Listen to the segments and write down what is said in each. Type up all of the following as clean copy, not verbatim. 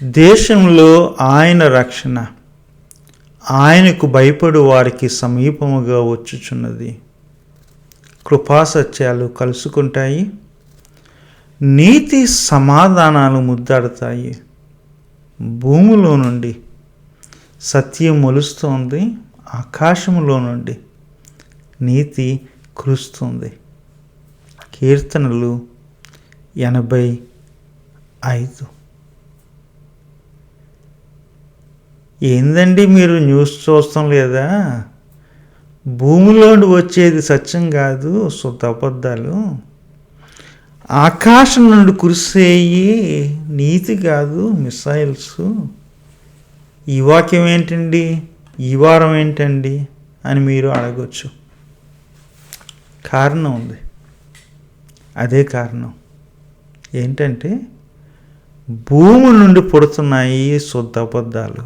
దేశంలో ఆయన రక్షణ ఆయనకు భయపడు వారికి సమీపముగా వచ్చుచున్నది. కృపాసత్యాలు కలుసుకుంటాయి, నీతి సమాధానాలు ముద్దాడుతాయి. భూమిలో నుండి సత్యం మొలుస్తోంది, ఆకాశములో నుండి నీతి కురుస్తుంది. కీర్తనలు 85. ఏందండి మీరు న్యూస్ చూస్తాం లేదా? భూమిలోండి వచ్చేది సత్యం కాదు, శుద్ధ అబద్ధాలు. ఆకాశం నుండి కురిసేయి నీతి కాదు, మిసైల్స్. ఈ వాక్యం ఏంటండి, ఈ వారం ఏంటండి అని మీరు అడగొచ్చు. కారణం ఉంది. అదే కారణం ఏంటంటే భూమి నుండి పుడుతున్నాయి శుద్ధ అబద్ధాలు,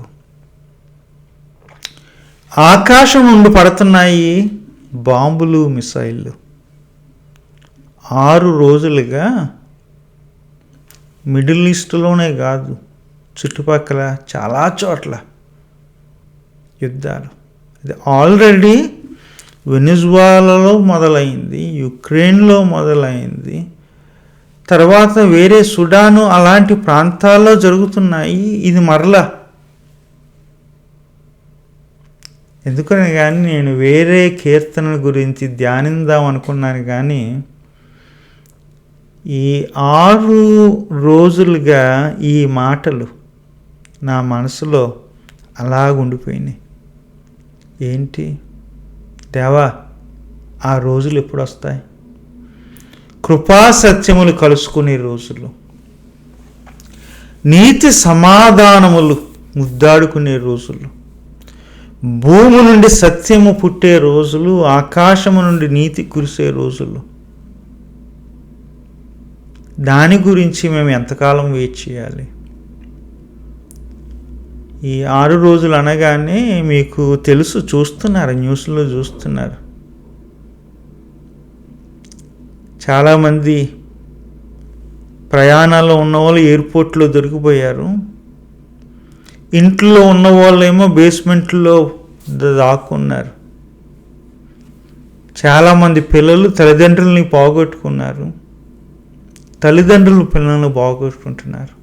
ఆకాశం నుండి పడుతున్నాయి బాంబులు, మిసైళ్ళు. 6 రోజులుగా మిడిల్ ఈస్ట్లోనే కాదు, చుట్టుపక్కల చాలా చోట్ల యుద్ధాలు. ఇది ఆల్రెడీ వెనిజువాలాలో మొదలైంది, యుక్రెయిన్లో మొదలైంది, తర్వాత వేరే సుడాను అలాంటి ప్రాంతాల్లో జరుగుతున్నాయి. ఇది మరలా ఎందుకని కానీ నేను వేరే కీర్తనల గురించి ధ్యానిద్దాం అనుకున్నాను, కానీ ఈ 6 రోజులుగా ఈ మాటలు నా మనసులో అలాగుండిపోయినాయి. ఏంటి దేవా, ఆ రోజులు ఎప్పుడు వస్తాయి? కృపా సత్యములు కలుసుకునే రోజులు, నీతి సమాధానములు ముద్దాడుకునే రోజులు, భూమి నుండి సత్యము పుట్టే రోజులు, ఆకాశము నుండి నీతి కురిసే రోజులు. దాని గురించి మేము ఎంతకాలం వెయిట్ చేయాలి? ఈ 6 రోజులు అనగానే మీకు తెలుసు, చూస్తున్నారు, న్యూస్లో చూస్తున్నారు. చాలామంది ప్రయాణాల్లో ఉన్నవాళ్ళు ఎయిర్పోర్ట్లో దొరికిపోయారు. ఇంట్లో ఉన్న వాళ్ళేమో బేస్మెంట్లో దాక్కున్నారు. చాలామంది పిల్లలు తల్లిదండ్రులని పోగొట్టుకున్నారు, తల్లిదండ్రులు పిల్లలను పోగొట్టుకుంటున్నారు.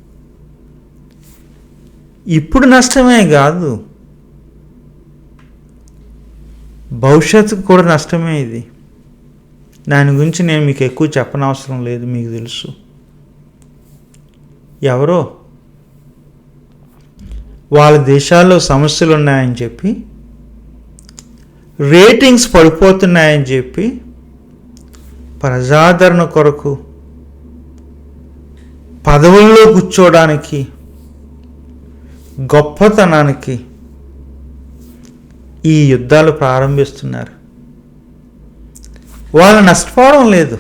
ఇప్పుడు నష్టమే కాదు, భవిష్యత్తుకు కూడా నష్టమే ఇది. దాని గురించి నేను మీకు ఎక్కువ చెప్పనవసరం లేదు, మీకు తెలుసు. ఎవరో వాళ్ళ దేశాల్లో సమస్యలు ఉన్నాయని చెప్పి, రేటింగ్స్ పడిపోతున్నాయని చెప్పి, ప్రజాదరణ కొరకు పదవుల్లో కూర్చోడానికి, గొప్పతనానికి ఈ యుద్ధాలు ప్రారంభిస్తున్నారు. వాళ్ళు నష్టపోవడం లేదు.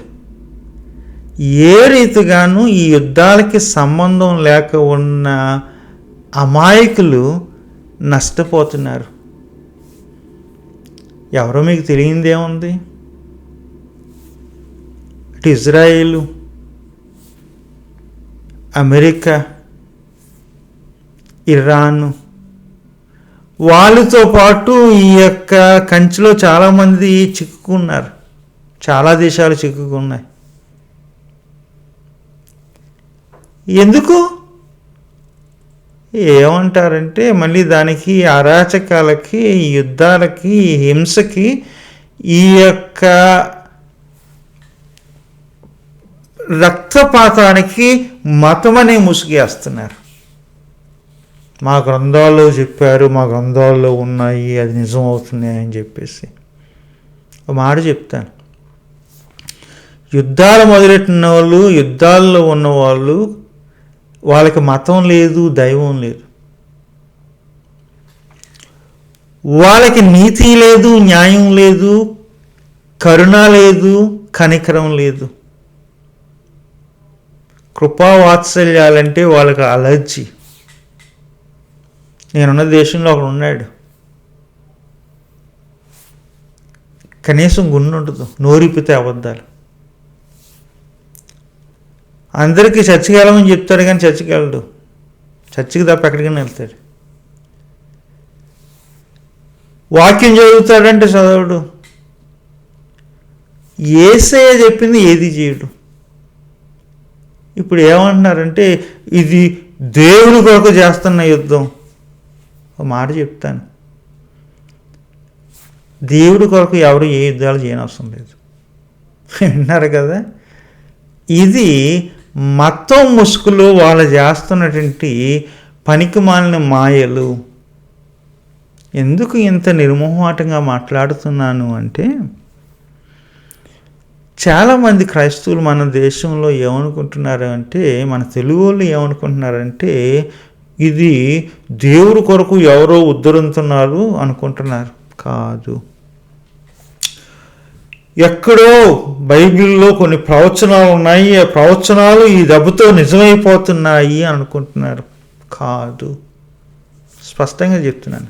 ఏ రీతిగాను ఈ యుద్ధాలకి సంబంధం లేక ఉన్న అమాయకులు నష్టపోతున్నారు. ఎవరో మీకు తెలియందేముంది? అటు ఇజ్రాయేలు, అమెరికా, ఇరాను, వాళ్ళతో పాటు ఈ యొక్క కంచిలో చాలామంది చిక్కుకున్నారు. చాలా దేశాలు చిక్కుకున్నాయి. ఎందుకు ఏమంటారంటే, మళ్ళీ దానికి అరాచకాలకి, యుద్ధాలకి, హింసకి, ఈ యొక్క రక్తపాతానికి మతమనే ముసుగేస్తున్నారు. మా గ్రంథాల్లో చెప్పారు, మా గ్రంథాల్లో ఉన్నాయి, అది నిజం అవుతుంది అని చెప్పేసి. ఒక మాట చెప్తాను, యుద్ధాలు మొదలెట్టిన వాళ్ళు, యుద్ధాల్లో ఉన్నవాళ్ళు, వాళ్ళకి మతం లేదు, దైవం లేదు. వాళ్ళకి నీతి లేదు, న్యాయం లేదు, కరుణ లేదు, కనికరం లేదు. కృపా వాత్సల్యాలంటే వాళ్ళకి అలర్జీ. నేనున్న దేశంలో ఒకడు ఉన్నాడు, కనీసం గుండె ఉండదు, నోరిపితే అబద్ధాలు. అందరికీ చర్చికి వెళ్ళమని చెప్తాడు కానీ చర్చికి వెళ్ళడు. చర్చికి తప్ప ఎక్కడికైనా వెళ్తాడు. వాక్యం చదువుతాడంటే చదవడు. యేసయ్య చెప్పింది ఏది చేయడు. ఇప్పుడు ఏమంటున్నారంటే ఇది దేవుని కొరకు చేస్తున్న యుద్ధం. ఒక మాట చెప్తాను, దేవుడి కొరకు ఎవరు ఏ యుద్ధాలు చేయనవసరం లేదు. విన్నారు కదా, ఇది మతం ముసుగులో వాళ్ళు చేస్తున్నటువంటి పనికిమాలిన మాయలు. ఎందుకు ఇంత నిర్మోహమాటంగా మాట్లాడుతున్నాను అంటే, చాలామంది క్రైస్తవులు మన దేశంలో ఏమనుకుంటున్నారు అంటే, మన తెలుగు వాళ్ళు ఏమనుకుంటున్నారంటే, ఇది దేవుడి కొరకు ఎవరో ఉద్ధరించున్నారు అనుకుంటున్నారు. కాదు, ఎక్కడో బైబిల్లో కొన్ని ప్రవచనాలు ఉన్నాయి, ఆ ప్రవచనాలు ఈ దెబ్బతో నిజమైపోతున్నాయి అనుకుంటున్నారు. కాదు, స్పష్టంగా చెప్తున్నాను,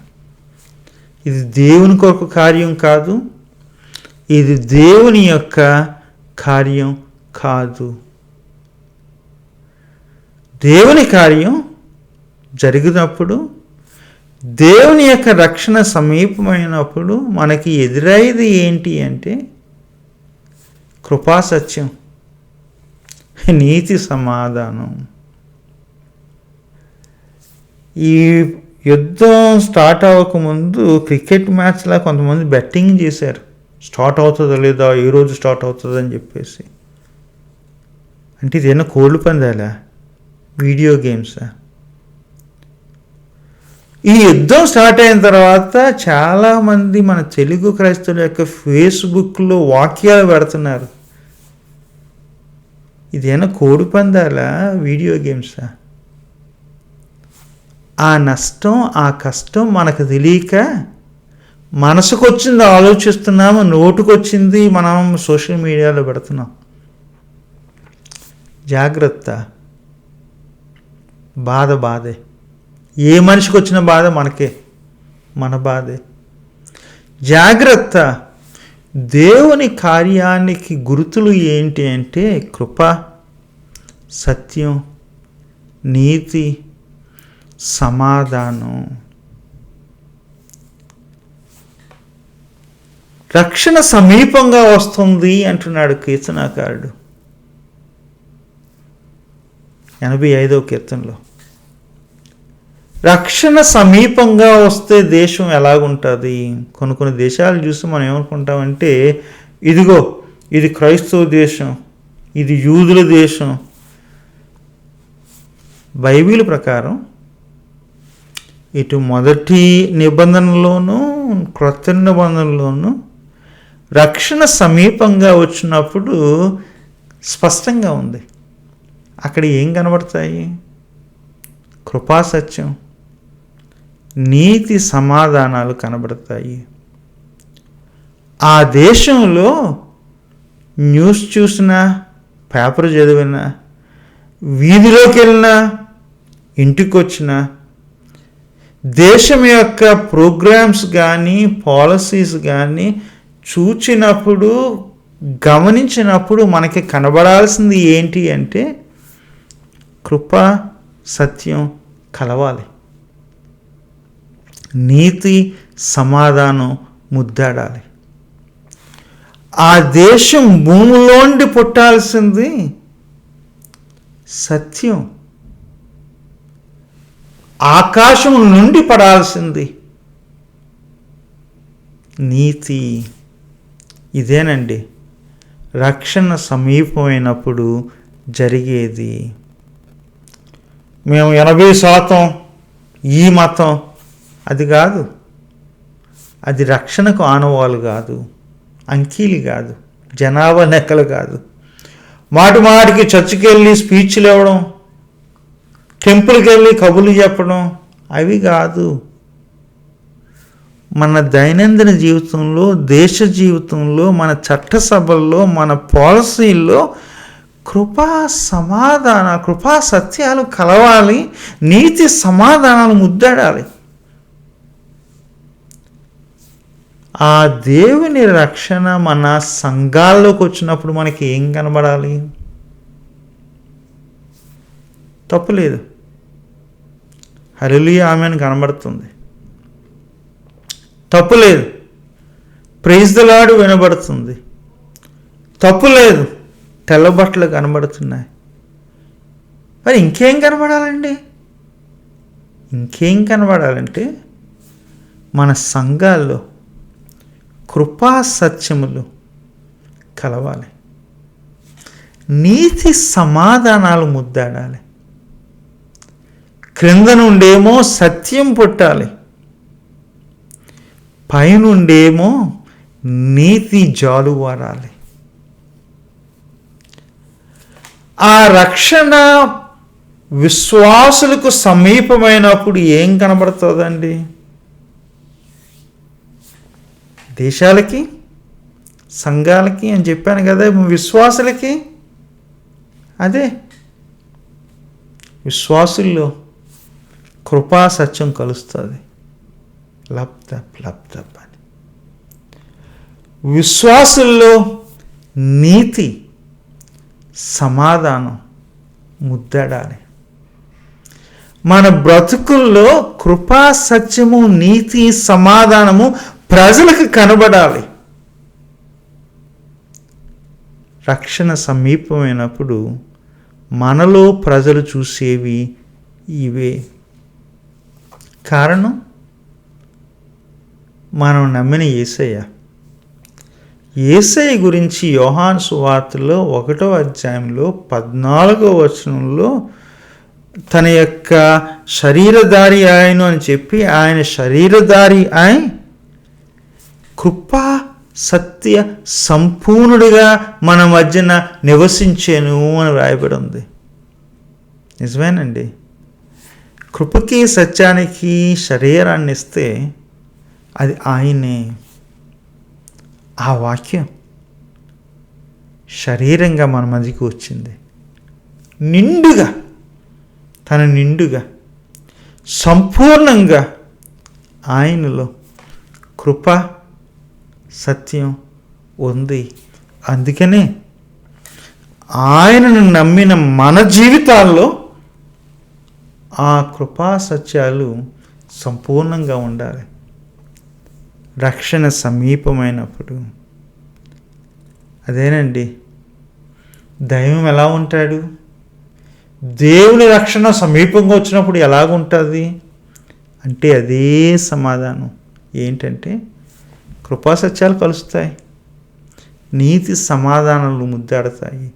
ఇది దేవుని కొరకు కార్యం కాదు, ఇది దేవుని యొక్క కార్యం కాదు. దేవుని కార్యం జరిగినప్పుడు, దేవుని యొక్క రక్షణ సమీపమైనప్పుడు మనకి ఎదురయ్యేది ఏంటి అంటే కృపాసత్యం, నీతి, సమాధానం. ఈ యుద్ధం స్టార్ట్ అవ్వకముందు క్రికెట్ మ్యాచ్లా కొంతమంది బెట్టింగ్ చేశారు, స్టార్ట్ అవుతుందో లేదా, ఈ రోజు స్టార్ట్ అవుతుంది అని చెప్పేసి. అంటే ఇదేనా కోళ్ళు పందాలా, వీడియో గేమ్సా? ఈ యుద్ధం స్టార్ట్ అయిన తర్వాత చాలామంది మన తెలుగు క్రైస్తవుల యొక్క ఫేస్బుక్లో వాక్యాలు పెడుతున్నారు. ఇదేనా కోడి పందాలా, వీడియో గేమ్సా? ఆ నష్టం, ఆ కష్టం మనకు తెలియక మనసుకు వచ్చింది ఆలోచిస్తున్నాము, నోటుకొచ్చింది మనం సోషల్ మీడియాలో పెడుతున్నాం. జాగ్రత్త, బాధే. ఏ మనిషికి వచ్చిన బాధ మనకే, మన బాధే. జాగ్రత్త. దేవుని కార్యానికి గుర్తులు ఏంటి అంటే కృప, సత్యం, నీతి, సమాధానం. రక్షణ సమీపంగా వస్తుంది అంటున్నాడు కీర్తనాకారుడు 85వ కీర్తనలో. రక్షణ సమీపంగా వస్తే దేశం ఎలాగుంటుంది? కొన్ని దేశాలు చూసి మనం ఏమనుకుంటామంటే, ఇదిగో ఇది క్రైస్తవ దేశం, ఇది యూదుల దేశం. బైబిల్ ప్రకారం ఇటు మొదటి నిబంధనలోనూ క్రొత్త నిబంధనలోనూ రక్షణ సమీపంగా వచ్చినప్పుడు స్పష్టంగా ఉంది. అక్కడ ఏం కనబడతాయి? కృపాసత్యం, నీతి, సమాధానాలు కనబడతాయి. ఆ దేశంలో న్యూస్ చూసినా, పేపర్ చదివినా, వీధిలోకి వెళ్ళినా, ఇంటికి వచ్చినా, దేశం యొక్క ప్రోగ్రామ్స్ కానీ పాలసీస్ కానీ చూచినప్పుడు, గమనించినప్పుడు మనకి కనబడాల్సింది ఏంటి అంటే కృప, సత్యం కలవాలి, నీతి, సమాధానం ముద్దాడాలి. ఆ దేశం భూమిలోండి పుట్టాల్సింది సత్యం, ఆకాశం నుండి పడాల్సింది నీతి. ఇదేనండి రక్షణ సమీపమైనప్పుడు జరిగేది. మేము 80% ఈ మతం, అది కాదు. అది రక్షణకు ఆనవాలు కాదు, అంకీలు కాదు, జనాభా లెక్కలు కాదు. మాటికి చర్చికి వెళ్ళి స్పీచ్లు ఇవ్వడం, టెంపుల్కి వెళ్ళి కబుర్లు చెప్పడం, అవి కాదు. మన దైనందిన జీవితంలో, దేశ జీవితంలో, మన చట్టసభల్లో, మన పాలసీల్లో కృపా సమాధాన, కృపా సత్యాలు కలవాలి, నీతి సమాధానాలు ముద్దాడాలి. ఆ దేవుని రక్షణ మన సంఘాల్లోకి వచ్చినప్పుడు మనకి ఏం కనబడాలి? తప్పులేదు, హల్లెలూయా ఆమేన్ కనబడుతుంది, తప్పు లేదు. ప్రైజ్ ద లార్డ్ వినబడుతుంది, తప్పు లేదు. తెల్ల బట్టలు కనబడుతున్నాయి. మరి ఇంకేం కనబడాలండి? ఇంకేం కనబడాలంటే మన సంఘాల్లో కృపా సత్యములు కలవాలి, నీతి సమాధానాలు ముద్దాడాలి, క్రింద నుండేమో సత్యం పుట్టాలి, పైనుండేమో నీతి జాలువారాలి. ఆ రక్షణ విశ్వాసులకు సమీపమైనప్పుడు ఏం కనబడుతుందండి? దేశాలకి, సంఘాలకి అని చెప్పాను కదా, విశ్వాసులకి అదే, విశ్వాసుల్లో కృపా సత్యం కలుస్తుంది. లబ్ధప్ అని విశ్వాసుల్లో నీతి సమాధానం ముద్దడాలి. మన బ్రతుకుల్లో కృపా సత్యము, నీతి సమాధానము ప్రజలకు కనబడాలి. రక్షణ సమీపమైనప్పుడు మనలో ప్రజలు చూసేవి ఇవే. కారణం మనం నమ్మిన యేసయ్య. యేసయ్య గురించి యోహాను సువార్తలో 1వ అధ్యాయంలో 14వ వచనంలో తన యొక్క శరీరధారి ఆయన అని చెప్పి, ఆయన శరీరధారి అయి కృపా సత్య సంపూర్ణుడిగా మన మధ్యన నివసించేను అని రాయబడి ఉంది. నిజమేనండి. కృపకి సత్యానికి శరీరాన్ని ఇస్తే అది ఆయనే. ఆ వాక్యం శరీరంగా మన మధ్యకి వచ్చింది, నిండుగా, తన నిండుగా సంపూర్ణంగా ఆయనలో కృప సత్యం ఉంది. అందుకనే ఆయనను నమ్మిన మన జీవితాల్లో ఆ కృపా సత్యాలు సంపూర్ణంగా ఉండాలి. రక్షణ సమీపమైనప్పుడు అదేనండి. దైవం ఎలా ఉంటాడు? దేవుని రక్షణ సమీపంగా వచ్చినప్పుడు ఎలాగుంటుంది అంటే అదే సమాధానం. ఏంటంటే కృపా సత్యాలు కలుస్తాయి, నీతి సమాధానాలు ముద్దాడతాయి,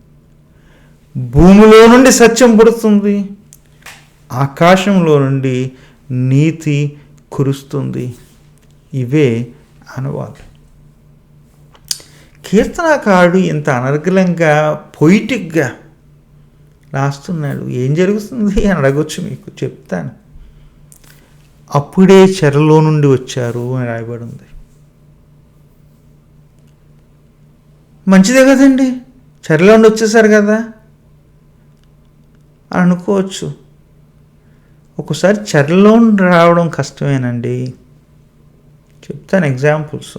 భూమిలో నుండి సత్యం పుడుతుంది, ఆకాశంలో నుండి నీతి కురుస్తుంది. ఇవే అనువాదం. కీర్తనాకారుడు ఇంత అనర్గళంగా పొయిటిక్గా రాస్తున్నాడు. ఏం జరుగుతుంది అని అడగొచ్చు, మీకు చెప్తాను. అప్పుడే చెరలో నుండి వచ్చారు అని రాయబడి ఉంది. మంచిదే కదండి, చెరలో నుండి వచ్చేసారు కదా అని అనుకోవచ్చు. ఒక్కోసారి చెరలో నుండి రావడం కష్టమేనండి. చెప్తాను ఎగ్జాంపుల్స్.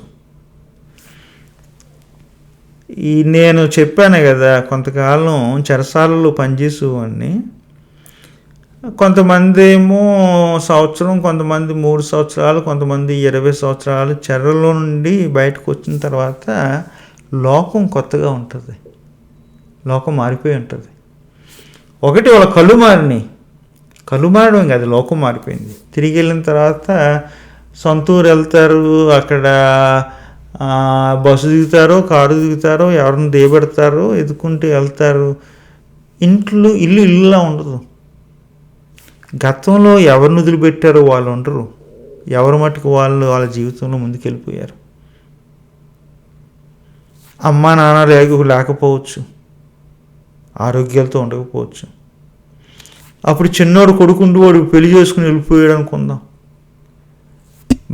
నేను చెప్పాను కదా, కొంతకాలం చెరసాలలో పనిచేసేవాడిని. కొంతమంది ఏమో సంవత్సరం, కొంతమంది 3 సంవత్సరాలు, కొంతమంది 20 సంవత్సరాలు చెరలో నుండి బయటకు వచ్చిన తర్వాత లోకం కొత్తగా ఉంటుంది, లోకం మారిపోయి ఉంటుంది. ఒకటి వాళ్ళ కళ్ళు మారడం కాదు, లోకం మారిపోయింది. తిరిగి వెళ్ళిన తర్వాత సొంతూరు వెళ్తారు, అక్కడ బస్సు దిగుతారో కారు దిగుతారో ఎవరిని దేబెడతారో ఎదుకుంటూ వెళ్తారు. ఇల్లులా ఉండదు. గతంలో ఎవరిని వదిలిపెట్టారో వాళ్ళు ఉండరు, ఎవరి మట్టుకు వాళ్ళు వాళ్ళ జీవితంలో ముందుకెళ్ళిపోయారు. అమ్మా నాన్న లేకపోవచ్చు, ఆరోగ్యాలతో ఉండకపోవచ్చు. అప్పుడు చిన్నోడు కొడుకుంటూ వాడు పెళ్లి చేసుకుని వెళ్ళిపోయాడు అనుకుందాం.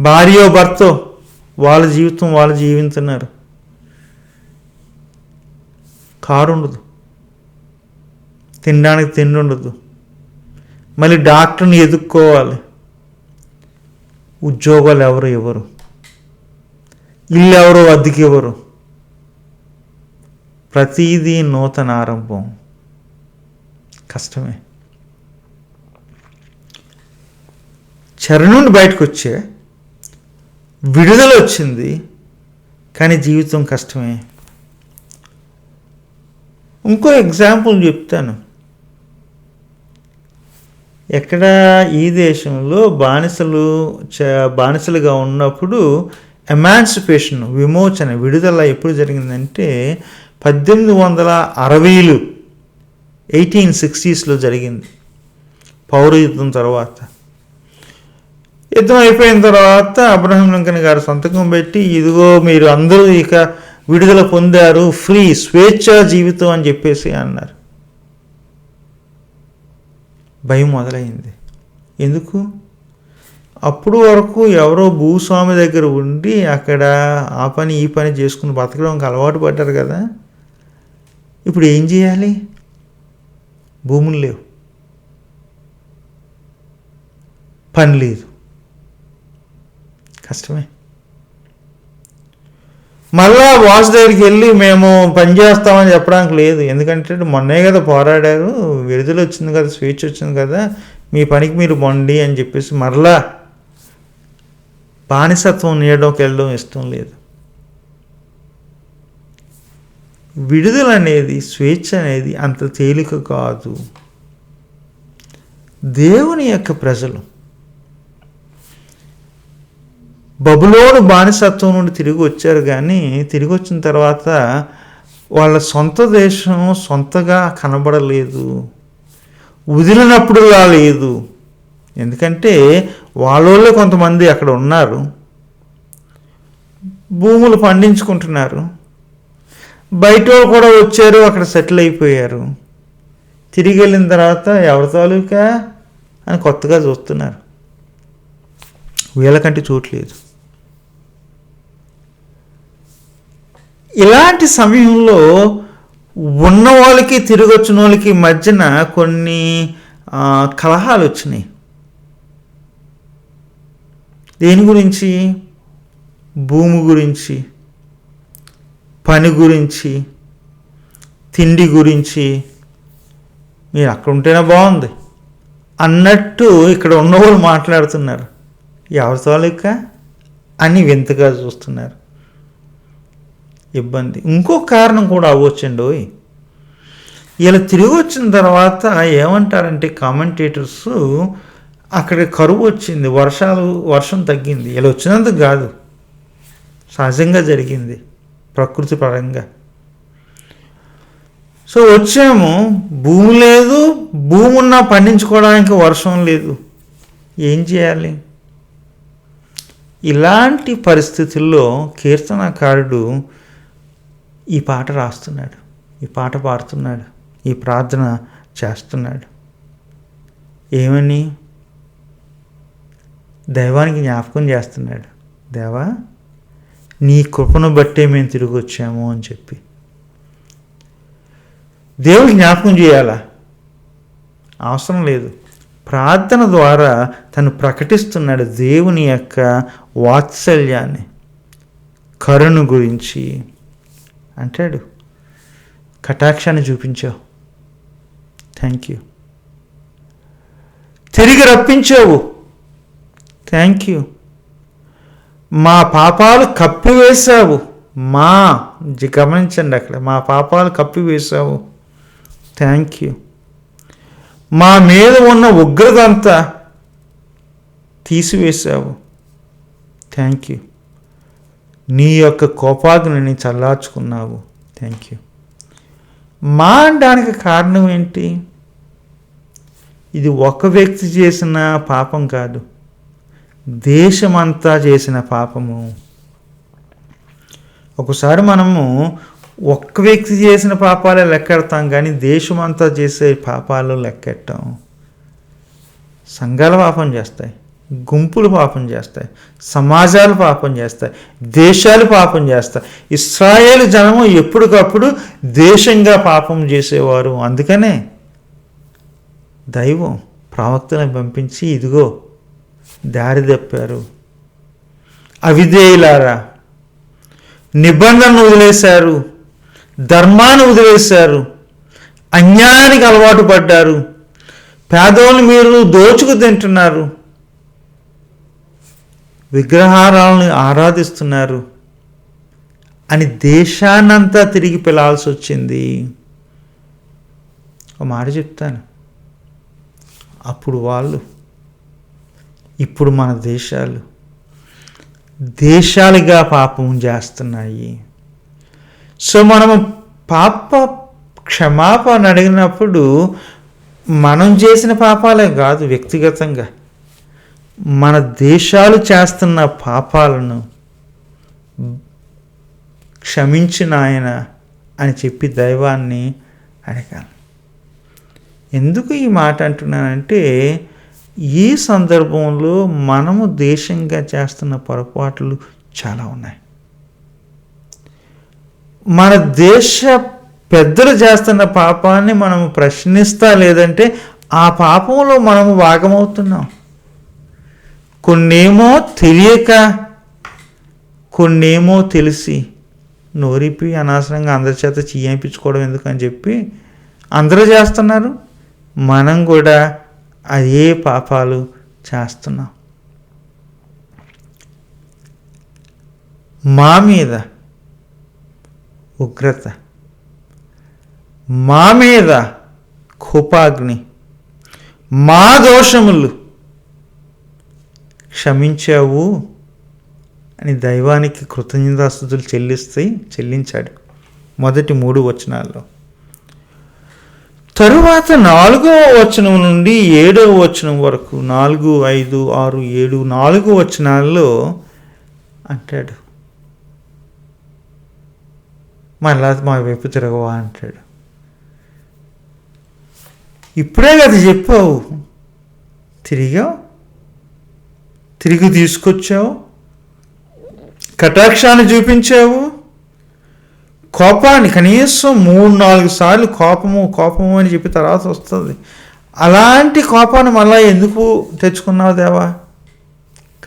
భార్యో భర్తో వాళ్ళ జీవితం వాళ్ళు జీవిస్తున్నారు. కారు ఉండదు, తినడానికి తిండి ఉండదు, మళ్ళీ డాక్టర్ని ఎదుక్కోవాలి, ఉద్యోగాలు ఎవరు ఇవ్వరు, ఇల్లు ఎవరు అద్దెకి ఇవ్వరు. ప్రతిదీ నూతన ఆరంభం, కష్టమే. చెర నుండి బయటకు వచ్చే విడుదల వచ్చింది, కానీ జీవితం కష్టమే. ఇంకో ఎగ్జాంపుల్ చెప్తాను. ఎక్కడ ఈ దేశంలో బానిసలుగా ఉన్నప్పుడు ఎమాన్సిపేషన్, విమోచన, విడుదల ఎప్పుడు జరిగిందంటే 1860లు 1860s జరిగింది. పౌర యుద్ధం తర్వాత. యుద్ధం అయిపోయిన తర్వాత అబ్రహాం లింకన్ గారు సంతకం పెట్టి, ఇదిగో మీరు అందరూ ఇక విడుదల పొందారు, ఫ్రీ, స్వేచ్ఛా జీవితం అని చెప్పేసి అన్నారు. భయం మొదలైంది. ఎందుకు? అప్పుడు వరకు ఎవరో భూస్వామి దగ్గర ఉండి అక్కడ ఆ పని ఈ పని చేసుకుని బతకడానికి అలవాటు పడ్డారు కదా. ఇప్పుడు ఏం చేయాలి? భూములు లేవు, పని లేదు, కష్టమే. మళ్ళా బాస్ దగ్గరికి వెళ్ళి మేము పని చేస్తామని చెప్పడానికి లేదు. ఎందుకంటే మొన్నే కదా పోరాడారు, విడుదల వచ్చింది కదా, స్వేచ్ఛ వచ్చింది కదా, మీ పనికి మీరు పొండి అని చెప్పేసి మరలా బానిసత్వం నీడలోకి వెళ్ళడం ఇష్టం లేదు. విడుదల అనేది, స్వేచ్ఛ అనేది అంత తేలిక కాదు. దేవుని యొక్క ప్రజలు బబులోను బానిసత్వం నుండి తిరిగి వచ్చారు, కానీ తిరిగి వచ్చిన తర్వాత వాళ్ళ సొంత దేశం సొంతగా కనబడలేదు, వదిలినప్పుడులా లేదు. ఎందుకంటే వాళ్ళోళ్ళే కొంతమంది అక్కడ ఉన్నారు, భూములు పండించుకుంటున్నారు, బయట కూడా వచ్చారు, అక్కడ సెటిల్ అయిపోయారు. తిరిగి వెళ్ళిన తర్వాత ఎవరి తాలూకా అని కొత్తగా చూస్తున్నారు, వీళ్ళకంటే చూడలేదు. ఇలాంటి సమయంలో ఉన్న వాళ్ళకి తిరిగి వచ్చిన వాళ్ళకి మధ్యన కొన్ని కలహాలు వచ్చినాయి. దేని గురించి? భూమి గురించి, పని గురించి, తిండి గురించి. మీరు అక్కడ ఉంటేనే బాగుంది అన్నట్టు ఇక్కడ ఉన్నవాళ్ళు మాట్లాడుతున్నారు. ఎవరి తాలూకా అని వింతగా చూస్తున్నారు. ఇబ్బంది. ఇంకో కారణం కూడా అవ్వచ్చండి. ఇలా తిరిగి వచ్చిన తర్వాత ఏమంటారంటే కామెంటేటర్స్, అక్కడ కరువు వచ్చింది, వర్షం తగ్గింది. ఇలా వచ్చినందుకు కాదు, సహజంగా జరిగింది ప్రకృతి పరంగా. సో వచ్చాము, భూమి లేదు, భూమి ఉన్నా పండించుకోవడానికి వర్షం లేదు, ఏం చేయాలి? ఇలాంటి పరిస్థితుల్లో కీర్తనకారుడు ఈ పాట రాస్తున్నాడు, ఈ పాట పాడుతున్నాడు, ఈ ప్రార్థన చేస్తున్నాడు. ఏమని? దైవానికి జ్ఞాపకం చేస్తున్నాడు. దేవా, నీ కృపను బట్టే మేము తిరిగి వచ్చాము అని చెప్పి దేవుడికి జ్ఞాపకం చేయాలా? అవసరం లేదు. ప్రార్థన ద్వారా తను ప్రకటిస్తున్నాడు దేవుని యొక్క వాత్సల్యాన్ని, కరుణ గురించి. అంటాడు, కటాక్షాన్ని చూపించావు, థ్యాంక్ యూ. తిరిగి రప్పించావు, థ్యాంక్ యూ. మా పాపాలు కప్పివేశావు, గమనించండి అక్కడ, మా పాపాలు కప్పివేశావు, థ్యాంక్ యూ. మా మీద ఉన్న ఉగ్రత అంతా తీసివేశావు, థ్యాంక్ యూ. నీ యొక్క కోపాగ్నిని చల్లార్చుకున్నావు, థ్యాంక్ యూ. మా అనడానికి కారణం ఏంటి? ఇది ఒక వ్యక్తి చేసిన పాపం కాదు, దేశమంతా చేసిన పాపము. ఒకసారి మనము ఒక్క వ్యక్తి చేసిన పాపాలే లెక్కెడతాం, కానీ దేశమంతా చేసే పాపాలు లెక్కెట్టాం. సంఘాలు పాపం చేస్తాయి, గుంపులు పాపం చేస్తాయి, సమాజాలు పాపం చేస్తాయి, దేశాలు పాపం చేస్తాయి. ఇశ్రాయేలు జనము ఎప్పటికప్పుడు దేశంగా పాపం చేసేవారు. అందుకనే దైవం ప్రవక్తలను పంపించి, ఇదిగో దారి తప్పారు, అవిధేయులారా, నిబంధనను వదిలేశారు, ధర్మాన్ని వదిలేశారు, అన్యాయానికి అలవాటు పడ్డారు, పేదోళ్ళు మీరు దోచుకు తింటున్నారు, విగ్రహారాలను ఆరాధిస్తున్నారు అని దేశాన్నంతా తిరిగి పిలాల్సి వచ్చింది. ఒక మాట చెప్తాను, అప్పుడు వాళ్ళు, ఇప్పుడు మన దేశాలుగా పాపం చేస్తున్నాయి. సో మనము పాప క్షమాపణ అడిగినప్పుడు మనం చేసిన పాపాలే కాదు, వ్యక్తిగతంగా మన దేశాలు చేస్తున్న పాపాలను క్షమించిన ఆయన అని చెప్పి దైవాన్ని అడగాలి. ఎందుకు ఈ మాట అంటున్నానంటే, ఈ సందర్భంలో మనము దేశంగా చేస్తున్న పొరపాట్లు చాలా ఉన్నాయి. మన దేశ పెద్దలు చేస్తున్న పాపాన్ని మనము ప్రశ్నిస్తా, లేదంటే ఆ పాపంలో మనము భాగమవుతున్నాం. కొన్నేమో తెలియక, కొన్నేమో తెలిసి నోరిపి అనవసరంగా అందరి చేత చీయించుకోవడం ఎందుకని చెప్పి అందరూ చేస్తున్నారు, మనం కూడా అదే పాపాలు చేస్తున్నాం. మా మీద ఉగ్రత, మా మీద కోపాగ్ని, మా దోషములు క్షమించావు అని దైవానికి కృతజ్ఞతాస్తుతులు చెల్లించాడు మొదటి 3 వచనాల్లో. తరువాత 4వ వచనం నుండి 7వ వచనం వరకు 4, 5, 6, 7 4 వచనాల్లో అంటాడు, మళ్ళా మా వైపు తిరగవా అంటాడు. ఇప్పుడే కదా చెప్పావు, తిరిగి తీసుకొచ్చావు, కటాక్షాన్ని చూపించావు, కోపాన్ని కనీసం 3-4 సార్లు కోపము అని చెప్పి తర్వాత వస్తుంది. అలాంటి కోపాన్ని మళ్ళా ఎందుకు తెచ్చుకున్నావు దేవా?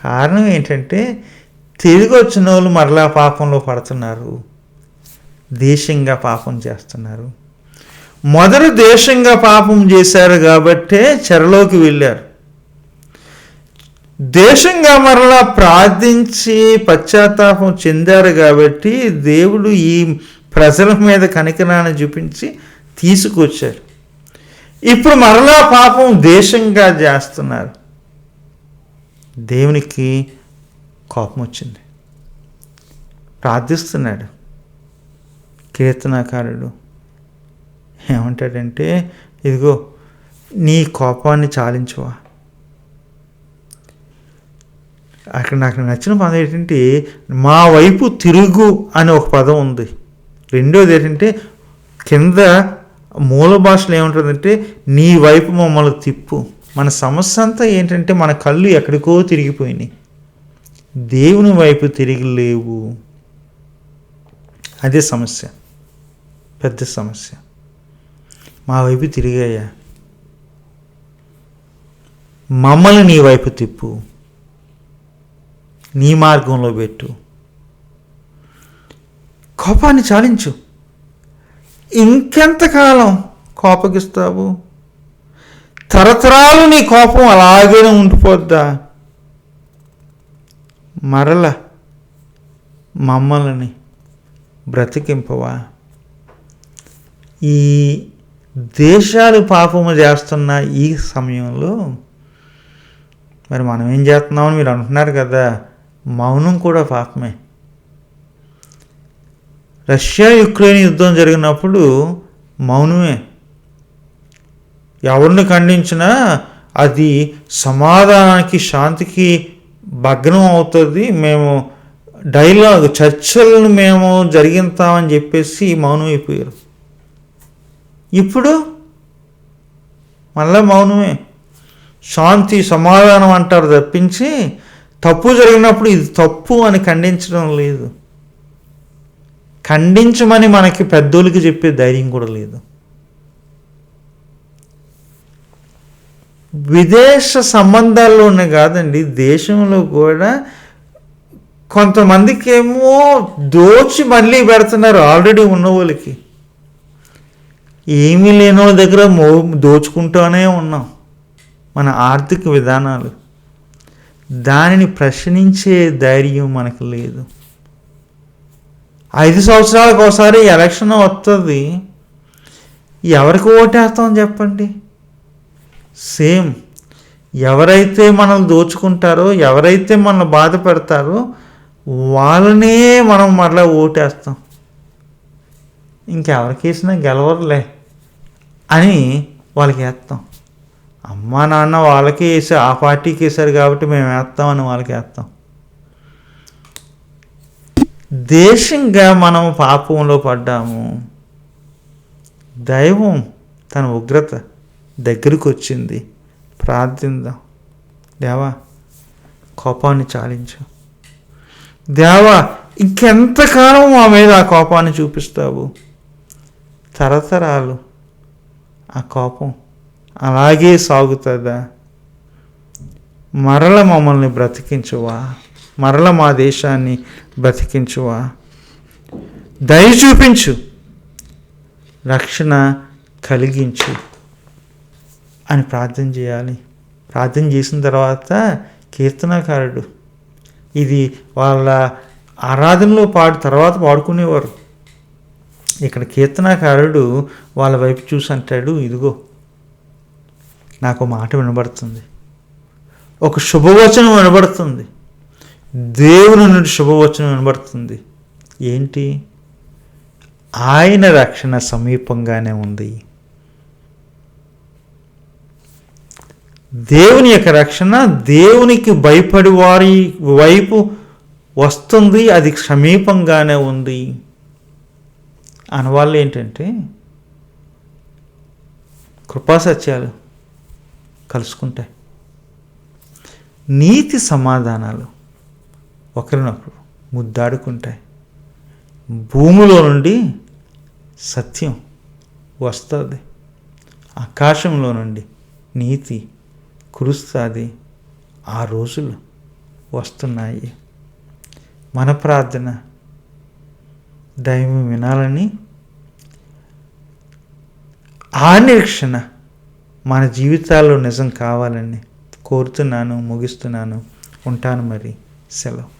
కారణం ఏంటంటే, తిరిగి వచ్చిన వాళ్ళు మరలా పాపంలో పడుతున్నారు, దేశంగా పాపం చేస్తున్నారు. మొదట దేశంగా పాపం చేశారు కాబట్టే చెరలోకి వెళ్ళారు. దేశంగా మరలా ప్రార్థించి పశ్చాత్తాపం చెందారు కాబట్టి దేవుడు ఈ ప్రజల మీద కనికరాన్ని చూపించి తీసుకొచ్చారు. ఇప్పుడు మరలా పాపం దేశంగా చేస్తున్నారు. దేవునికి కోపం వచ్చింది. ప్రార్థిస్తున్నాడు కీర్తనాకారుడు. ఏమంటాడంటే, ఇదిగో నీ కోపాన్ని చాలించువా. అక్కడ నాకు నచ్చిన పదం ఏంటంటే, మా వైపు తిరుగు అని ఒక పదం ఉంది. రెండోది ఏంటంటే, కింద మూల భాషలో ఏముంటుందంటే, నీ వైపు మమ్మల్ని తిప్పు. మన సమస్య అంతా ఏంటంటే, మన కళ్ళు ఎక్కడికో తిరిగిపోయినాయి, దేవుని వైపు తిరిగి లేవు. అదే సమస్య, పెద్ద సమస్య. మా వైపు తిరిగాయా, మమ్మల్ని నీ వైపు తిప్పు, నీ మార్గంలో పెట్టు, కోపాన్ని చాలించు. ఇంకెంతకాలం కోపగిస్తావు? తరతరాలు నీ కోపం అలాగే ఉండిపోద్దా? మరల మమ్మల్ని బ్రతికింపవా? ఈ దేశాలు పాపము చేస్తున్న ఈ సమయంలో మరి మనం ఏం చేస్తున్నామని మీరు అంటున్నారు కదా, మౌనం కూడా పాపమే. రష్యా యుక్రెయిన్ యుద్ధం జరిగినప్పుడు మౌనమే. ఎవరిని ఖండించినా అది సమాధానానికి, శాంతికి భగ్నం అవుతుంది, మేము చర్చలను మేము జరిగిస్తామని చెప్పేసి మౌనం అయిపోయారు. ఇప్పుడు మళ్ళా మౌనమే. శాంతి, సమాధానం అంటారు తప్పించి తప్పు జరిగినప్పుడు ఇది తప్పు అని ఖండించడం లేదు. ఖండించమని మనకి పెద్దోళ్ళకి చెప్పే ధైర్యం కూడా లేదు. విదేశ సంబంధాల్లోనే కాదండి, దేశంలో కూడా కొంతమందికి ఏమో దోచి మళ్ళీ పెడుతున్నారు. ఆల్రెడీ ఉన్న వాళ్ళకి, ఏమీ లేని వాళ్ళ దగ్గర దోచుకుంటూనే ఉన్నాం. మన ఆర్థిక విధానాలు దానిని ప్రశ్నించే ధైర్యం మనకు లేదు. 5 సంవత్సరాలకు ఒకసారి ఎలక్షన్ వస్తుంది, ఎవరికి ఓటేస్తాం చెప్పండి? సేమ్, ఎవరైతే మనల్ని దోచుకుంటారో, ఎవరైతే మనల్ని బాధ పెడతారో వాళ్ళనే మనం మరలా ఓటేస్తాం. ఇంకెవరికి వేసినా గెలవరులే అని వాళ్ళకి వేస్తాం. అమ్మా నాన్న వాళ్ళకి వేసి ఆ పార్టీకి వేశారు కాబట్టి మేము వేస్తామని వాళ్ళకి వేస్తాం. దేశంగా మనం పాపంలో పడ్డాము. దైవం తన ఉగ్రత దగ్గరికి వచ్చింది. ప్రార్థిద్దాం. దేవా, కోపాన్ని చాలించు. దేవా, ఇంకెంతకాలం మా మీద ఆ కోపాన్ని చూపిస్తావు? తరతరాలు ఆ కోపం అలాగే సాగుతుందా? మరల మమ్మల్ని బ్రతికించువా, మరల మా దేశాన్ని బ్రతికించువా, దయ చూపించు, రక్షణ కలిగించు అని ప్రార్థన చేయాలి. ప్రార్థన చేసిన తర్వాత కీర్తనకారుడు, ఇది వాళ్ళ ఆరాధనలో తర్వాత పాడుకునేవారు. ఇక్కడ కీర్తనకారుడు వాళ్ళ వైపు చూసి అంటాడు, ఇదిగో నాకు మాట వినబడుతుంది, ఒక శుభవచనం వినబడుతుంది, దేవుని నుండి శుభవచనం వినబడుతుంది. ఏంటి? ఆయన రక్షణ సమీపంగానే ఉంది. దేవుని యొక్క రక్షణ దేవునికి భయపడి వారి వైపు వస్తుంది, అది సమీపంగానే ఉంది. అనవాళ్ళు ఏంటంటే కృపాసత్యాలు కలుసుకుంటాయి, నీతి సమాధానాలు ఒకరినొకరు ముద్దాడుకుంటాయి, భూమిలో నుండి సత్యం వస్తుంది, ఆకాశంలో నుండి నీతి కురుస్తుంది. ఆ రోజులు వస్తున్నాయి. మన ప్రార్థన దైవం వినాలని, ఆ నిరీక్షణ మన జీవితాల్లో నిజం కావాలని కోరుతున్నాను. ముగిస్తున్నాను. ఉంటాను మరి. సెలవు.